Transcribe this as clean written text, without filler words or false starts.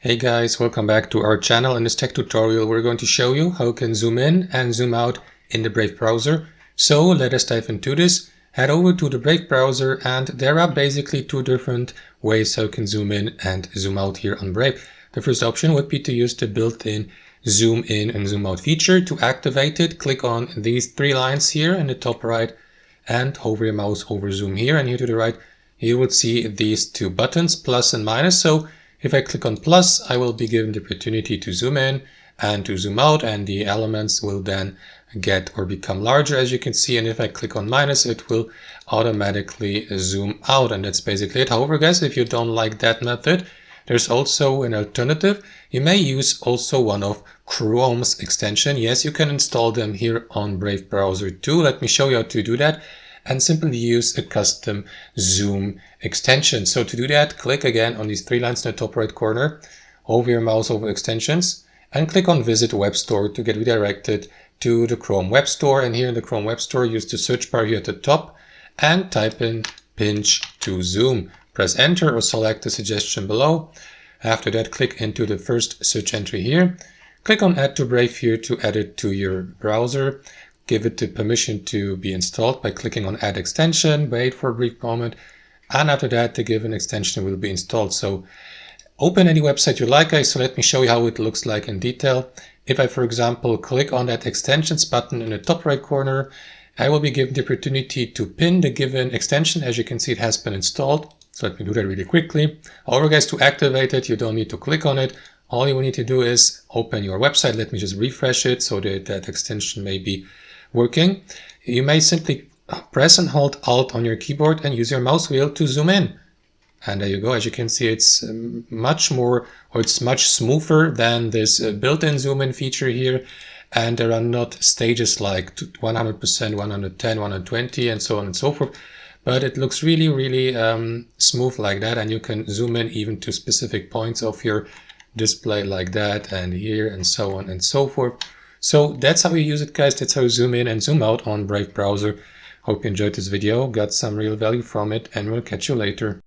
Hey guys, welcome back to our channel. In this tech tutorial we're going to show you how you can zoom in and zoom out in the Brave browser. So let us dive into this. Head over to the Brave browser and there are basically two different ways how you can zoom in and zoom out here on Brave. The first option would be to use the built-in zoom in and zoom out feature. To activate it, click on these three lines here in the top right and hover your mouse over zoom here, and here to the right you would see these two buttons, plus and minus. So if I click on plus, I will be given the opportunity to zoom in and to zoom out, and the elements will then get or become larger, as you can see. And if I click on minus, it will automatically zoom out, and that's basically it. However, guys, if you don't like that method, there's also an alternative. You may use also one of Chrome's extension. Yes, you can install them here on Brave browser too. Let me show you how to do that, and simply use a custom zoom extension. So to do that, click again on these three lines in the top right corner, hover your mouse over extensions, and click on Visit Web Store to get redirected to the Chrome Web Store. And here in the Chrome Web Store, use the search bar here at the top and type in pinch to zoom. Press enter or select the suggestion below. After that, click into the first search entry here. Click on Add to Brave here to add it to your browser. Give it the permission to be installed by clicking on Add Extension, wait for a brief moment, and after that the given extension will be installed. So open any website you like, guys. So let me show you how it looks like in detail. If I, for example, click on that extensions button in the top right corner, I will be given the opportunity to pin the given extension. As you can see, it has been installed. So let me do that really quickly. However, guys, to activate it, you don't need to click on it. All you need to do is open your website. Let me just refresh it so that that extension may be working. You may simply press and hold Alt on your keyboard and use your mouse wheel to zoom in. And there you go. As you can see, it's much smoother than this built-in zoom in feature here. And there are not stages like 100%, 110, 120, and so on and so forth. But it looks really, really smooth like that. And you can zoom in even to specific points of your display like that, and here, and so on and so forth. So that's how you use it, guys. That's how you zoom in and zoom out on Brave browser. Hope you enjoyed this video, got some real value from it, and we'll catch you later.